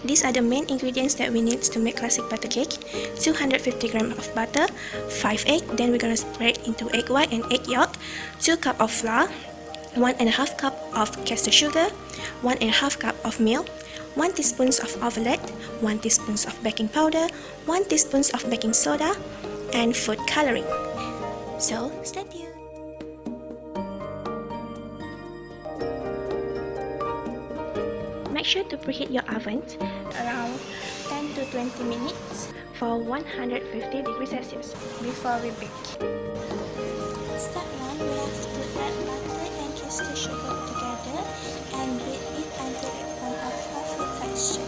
These are the main ingredients that we need to make classic butter cake. 250 grams of butter, 5 eggs, then we're gonna spread into egg white and egg yolk, 2 cups of flour, 1.5 cup of castor sugar, 1.5 cup of milk, 1 teaspoon of omelette, 1 teaspoon of baking powder, 1 teaspoon of baking soda, and food coloring. So, stay tuned. Make sure to preheat your oven around 10 to 20 minutes for 150 degrees Celsius before we bake. Step 1, we have to add butter and castor sugar together and beat it until it forms a fluffy texture.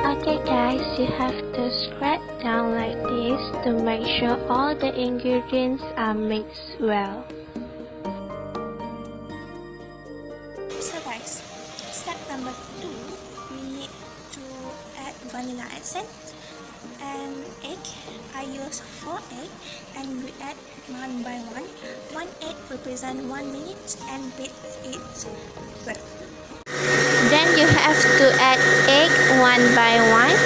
Okay guys, you have to scrape down like this to make sure all the ingredients are mixed well. So guys, step number 2, we need to add vanilla essence and egg. I use 4 eggs and we add one by one. 1 egg represents 1 minute and beat it well. Then you have to add egg one by one.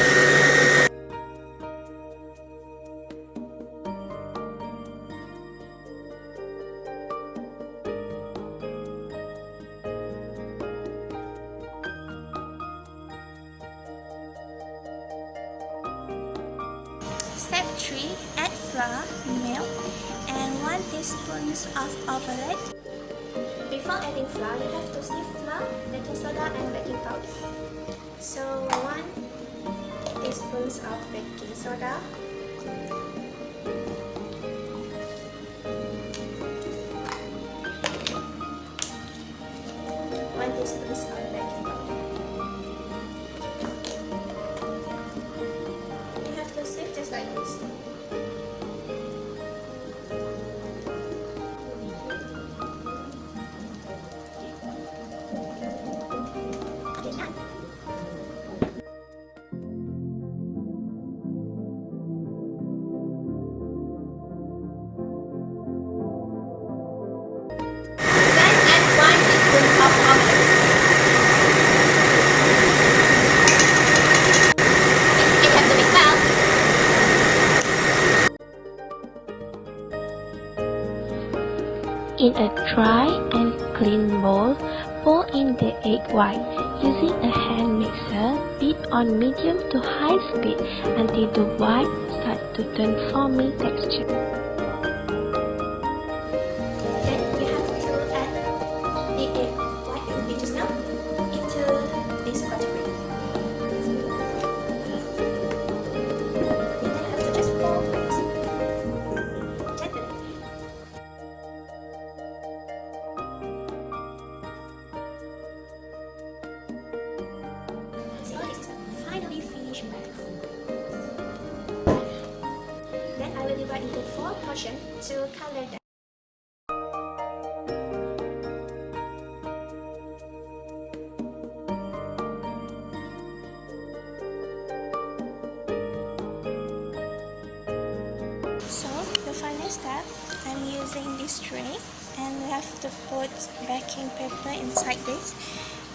Step 3, add flour, milk, and 1 teaspoon of omelette. Before adding flour, you have to sieve flour, baking soda, and baking powder. So 1 teaspoon of baking soda, 1 teaspoon of baking powder. You have to sieve just like this. In a dry and clean bowl, pour in the egg white. Using a hand mixer, beat on medium to high speed until the white starts to turn foamy texture. Then you have to add the egg white that we just now into this buttery. You then have to just pour it gently. So this is the finally finished batter. Then I will divide into 4 portions to color them. So the final step, I'm using this tray and we have to put baking paper inside this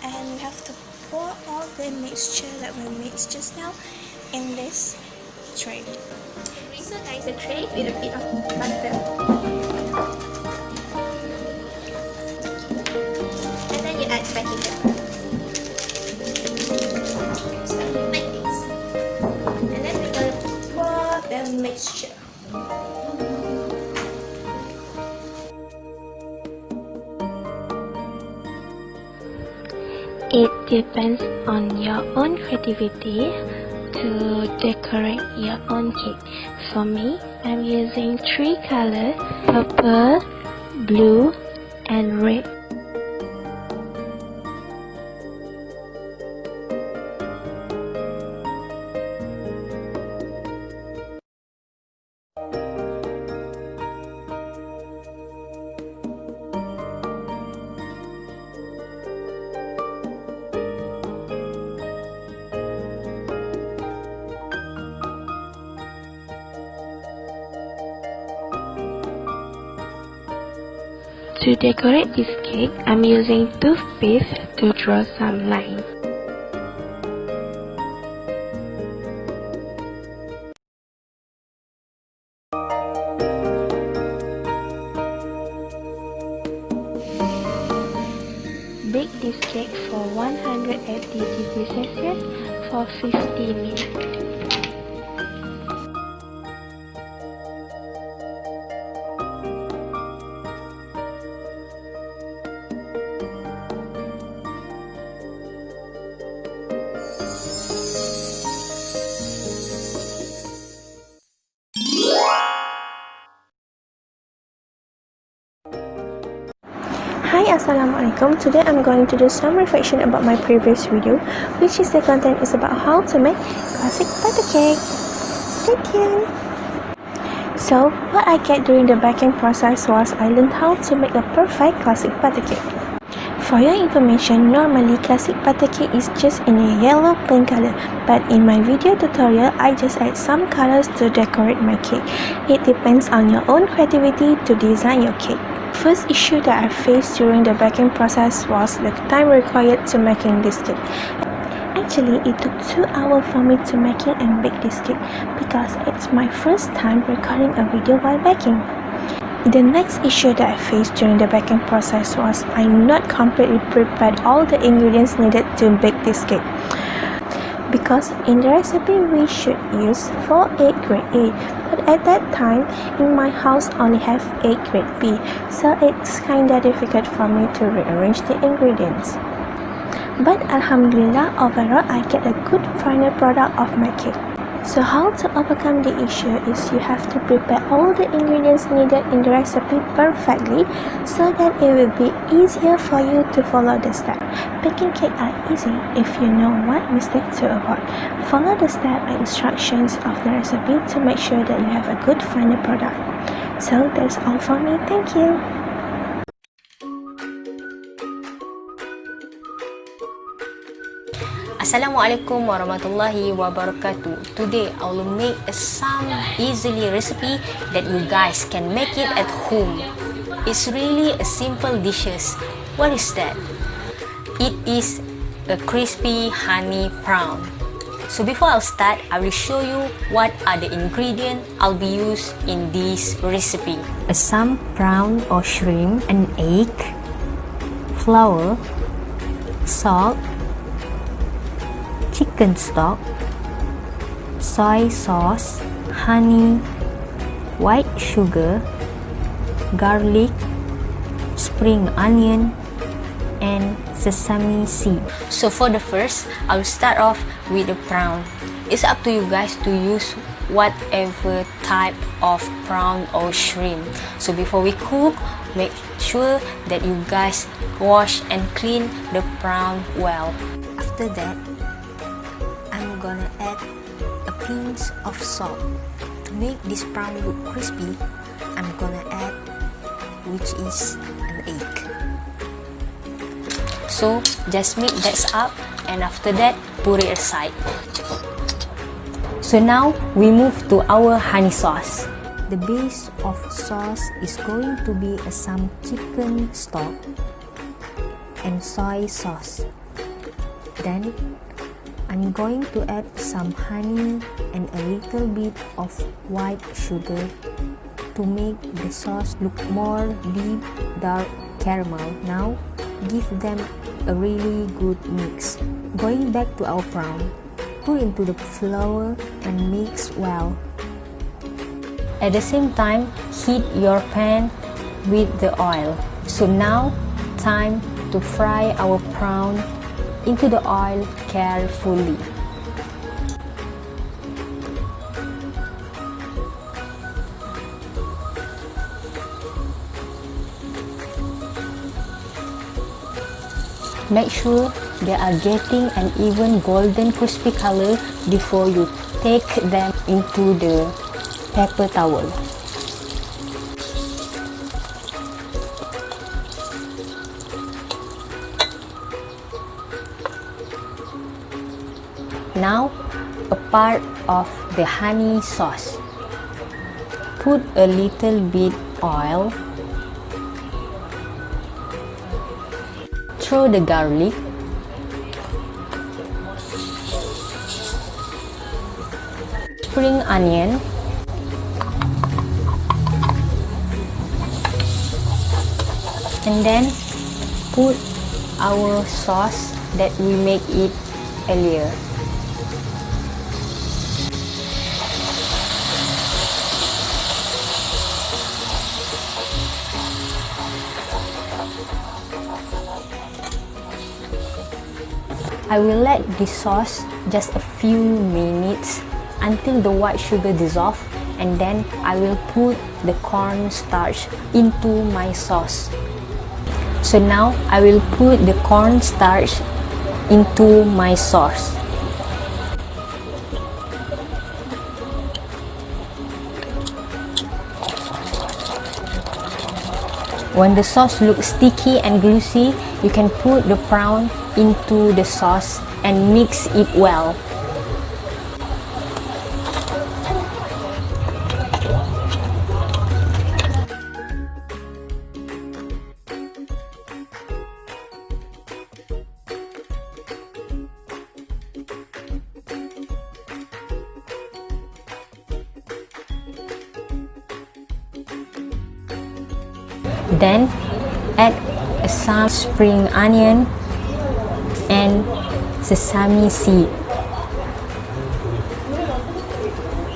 and we have to pour all the mixture that we mixed just now in this tray. So guys, the tray with a bit of butter and then you add baking paper. So like this and then we're going to pour the mixture. It depends on your own creativity to decorate your own cake. For me, I'm using 3 colors: purple, blue, and red. To decorate this cake, I'm using toothpaste to draw some lines. Bake this cake for 180 degrees Celsius for 50 minutes. Hi, Assalamualaikum. Today I'm going to do some reflection about my previous video, which is the content is about how to make classic butter cake. Stay tuned. So, what I get during the baking process was I learned how to make a perfect classic butter cake. For your information, normally classic butter cake is just in a yellow plain color, but in my video tutorial, I just add some colors to decorate my cake. It depends on your own creativity to design your cake. First issue that I faced during the baking process was the time required to making this cake. Actually, it took 2 hours for me to making and bake this cake because it's my first time recording a video while baking. The next issue that I faced during the baking process was I not completely prepared all the ingredients needed to bake this cake. Because in the recipe we should use 4 egg grade A, but at that time in my house only have egg grade B, so it's kinda difficult for me to rearrange the ingredients. But Alhamdulillah, overall I get a good final product of my cake. So how to overcome the issue is you have to prepare all the ingredients needed in the recipe perfectly so that it will be easier for you to follow the steps. Baking cake are easy if you know what mistake to avoid. Follow the steps and instructions of the recipe to make sure that you have a good final product. So that's all for me. Thank you. Assalamualaikum warahmatullahi wabarakatuh. Today I will make some easily recipe that you guys can make it at home. It's really a simple dishes. What is that? It is a crispy honey prawn. So before I'll start, I will show you what are the ingredients I'll be used in this recipe. Some prawn or shrimp, an egg, flour, salt, chicken stock, soy sauce, honey, white sugar, garlic, spring onion, and sesame seed. So for the first, I'll start off with the prawn. It's up to you guys to use whatever type of prawn or shrimp. So before we cook, make sure that you guys wash and clean the prawn well. After that, I'm gonna add a pinch of salt. To make this prawn look crispy, I'm gonna add which is an egg. So just mix that up and after that put it aside. So now we move to our honey sauce. The base of sauce is going to be some chicken stock and soy sauce. Then I'm going to add some honey and a little bit of white sugar to make the sauce look more deep dark caramel. Now give them a really good mix. Going back to our prawn, put into the flour and mix well. At the same time, heat your pan with the oil. So now time to fry our prawn into the oil carefully. Make sure they are getting an even golden crispy color before you take them into the paper towel. Now, a part of the honey sauce. Put a little bit oil throw the garlic, spring onion, and then put our sauce that we make it earlier. I will let this sauce just a few minutes until the white sugar dissolve, and then I will put the cornstarch into my sauce. So now I will put the cornstarch into my sauce. When the sauce looks sticky and greasy, you can put the prawn into the sauce and mix it well. Then add some spring onion and sesame seed.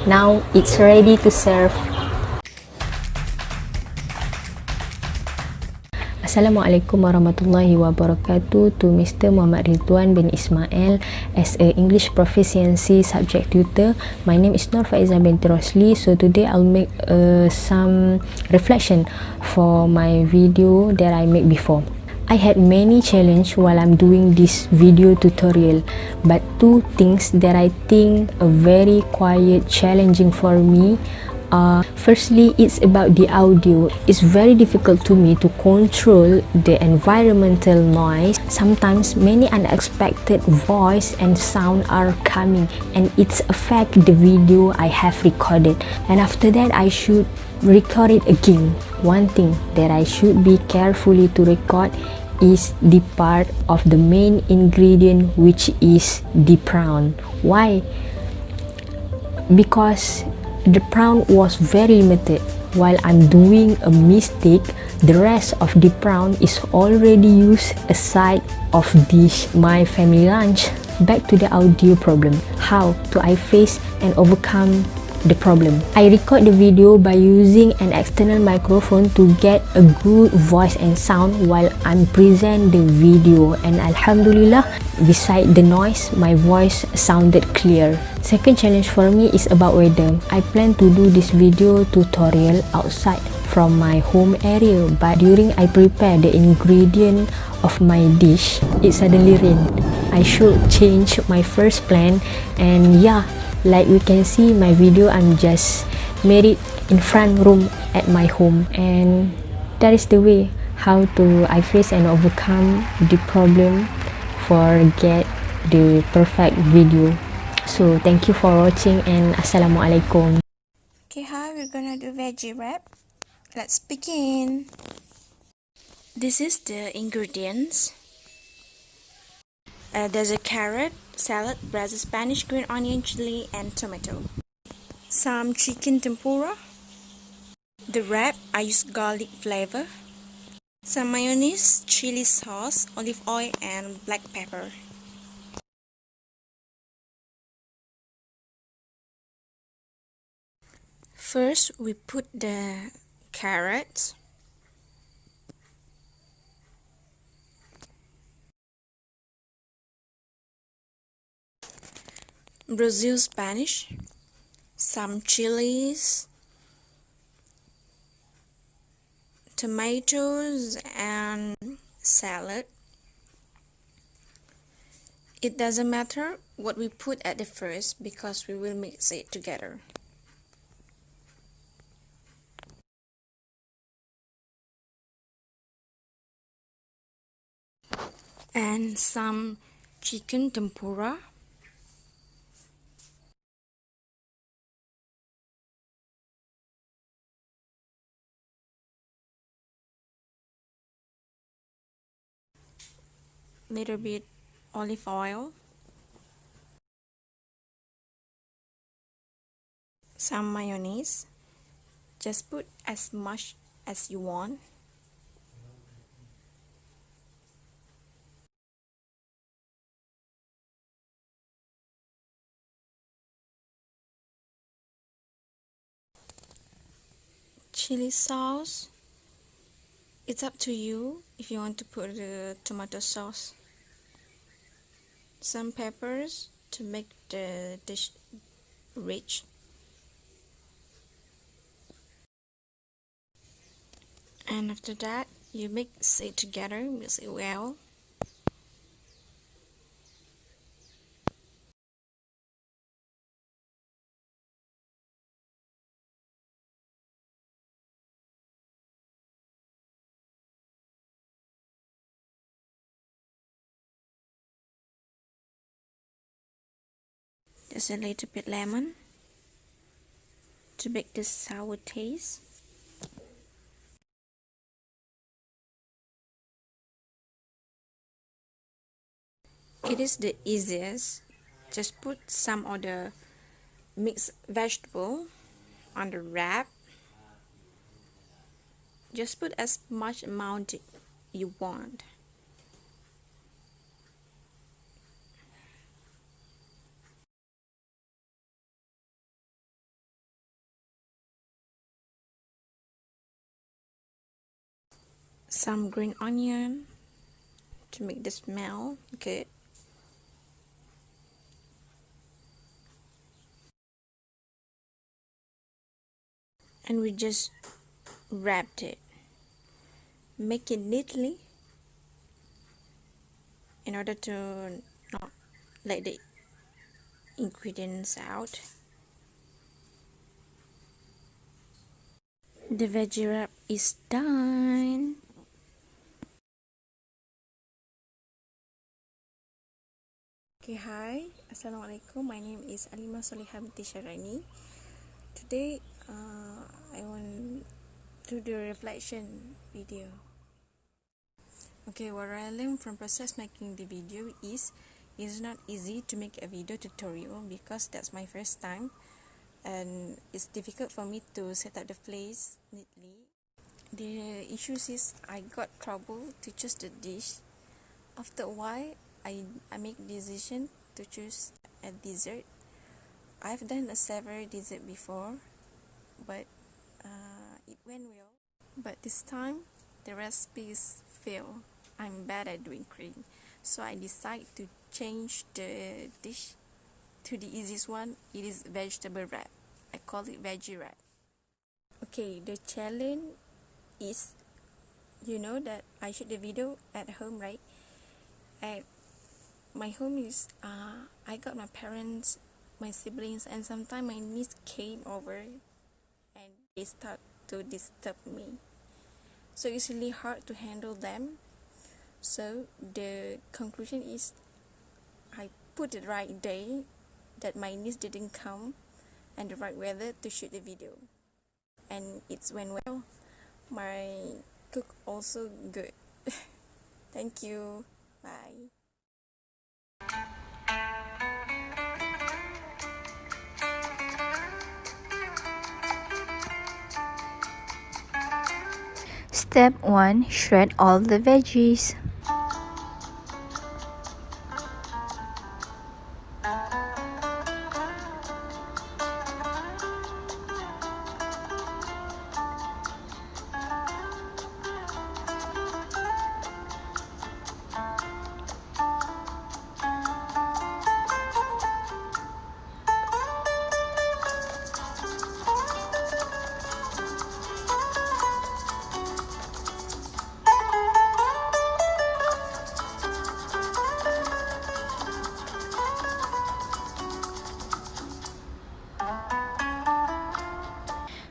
Now it's ready to serve. Assalamualaikum warahmatullahi wabarakatuh. To Mr. Muhammad Ridwan bin Ismail as a English Proficiency subject tutor. My name is Nur Faizah binti Rosli. So today I'll make some reflection for my video that I made before. I had many challenges while I'm doing this video tutorial, but two things that I think are very quite challenging for me. Firstly, it's about the audio. It's very difficult to me to control the environmental noise. Sometimes many unexpected voice and sound are coming, and it's affect the video I have recorded. And after that, I should record it again. One thing that I should be carefully to record is the part of the main ingredient, which is the prawn. Why? Because the prawn was very limited. While I'm doing a mistake, the rest of the prawn is already used aside of this my family lunch. Back to the audio problem. How do I face and overcome the problem? I record the video by using an external microphone to get a good voice and sound while I'm present the video, and Alhamdulillah, beside the noise, my voice sounded clear. Second challenge for me is about weather. I plan to do this video tutorial outside from my home area, but during I prepare the ingredient of my dish, it suddenly rained. I should change my first plan, and yeah, like we can see my video, I'm just made it in front room at my home, and that is the way how to I face and overcome the problem for get the perfect video. So thank you for watching, and Assalamualaikum. Okay, hi, we're gonna do veggie wrap. Let's begin. This is the ingredients. There's a carrot, salad, Brazil Spanish, green onion, chili, and tomato. Some chicken tempura. The wrap, I use garlic flavor. Some mayonnaise, chili sauce, olive oil, and black pepper. First, we put the carrots, Brazil Spanish, some chilies, tomatoes, and salad. It doesn't matter what we put at the first because we will mix it together. And some chicken tempura, little bit olive oil, some mayonnaise. Just put as much as you want. Chili sauce. It's up to you if you want to put the tomato sauce. Some peppers to make the dish rich. And after that, you mix it together, mix it well. Just a little bit lemon to make the sour taste. It is the easiest. Just put some of the mixed vegetable on the wrap. Just put as much amount you want. Some green onion to make the smell good. And we just wrapped it. Make it neatly in order to not let the ingredients out. The veggie wrap is done. Okay, hi, Assalamualaikum. My name is Alima Solihah binti Syarani. Today, I want to do a reflection video. Okay, what I learned from process making the video is it's not easy to make a video tutorial because that's my first time, and it's difficult for me to set up the place neatly. The issue is I got trouble to choose the dish. After a while, I make decision to choose a dessert. I've done several dessert before, but it went well. But this time, the recipes fail. I'm bad at doing cream, so I decide to change the dish to the easiest one. It is vegetable wrap. I call it veggie wrap. Okay, the challenge is, you know that I shoot the video at home, right? At my home is I got my parents, my siblings, and sometimes my niece came over and they start to disturb me, so it's really hard to handle them. So the conclusion is I put the right day that my niece didn't come and the right weather to shoot the video, and it's went well. My cook also good. Thank you. Bye. Step 1. Shred all the veggies.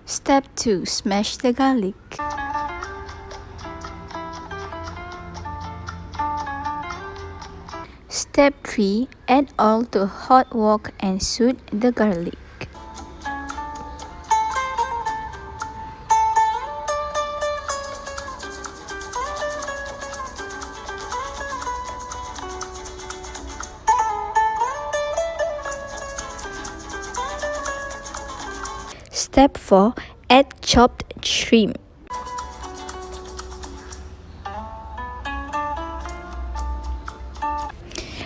Step 2. Smash the garlic. Step 3. Add oil to a hot wok and saute the garlic. Step 4. Add chopped shrimp.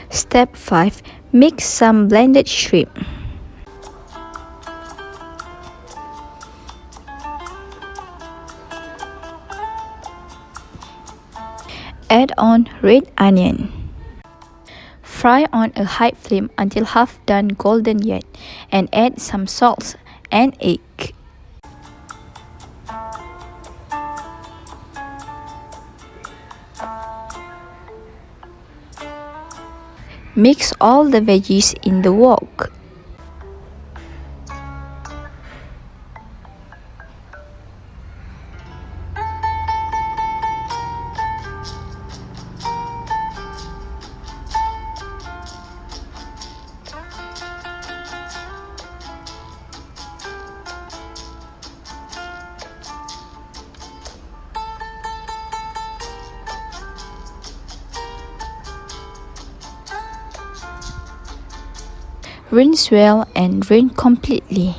Step 5. Mix some blended shrimp. Add on red onion. Fry on a high flame until half done golden yet, and add some salt and egg. Mix all the veggies in the wok. Rinse well and drain completely.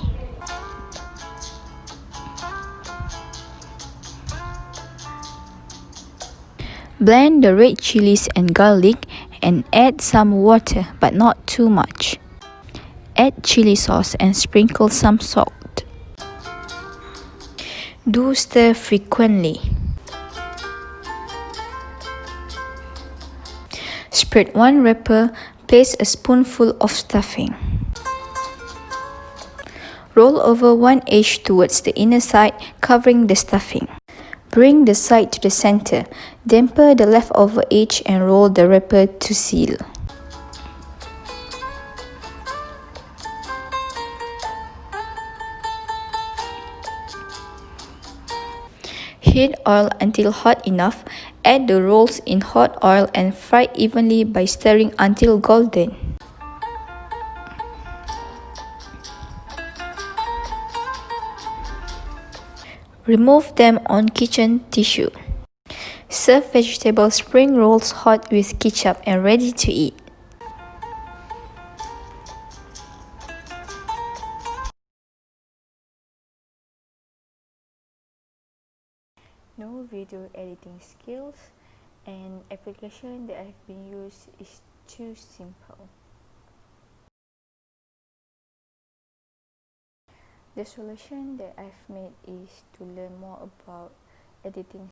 Blend the red chilies and garlic and add some water, but not too much. Add chili sauce and sprinkle some salt. Do stir frequently. Spread one wrapper, place a spoonful of stuffing. Roll over one edge towards the inner side, covering the stuffing. Bring the side to the center, damper the leftover edge and roll the wrapper to seal. Heat oil until hot enough, add the rolls in hot oil and fry evenly by stirring until golden. Remove them on kitchen tissue. Serve vegetable spring rolls hot with ketchup and ready to eat. No video editing skills, and application that I've been used is too simple. The solution that I've made is to learn more about editing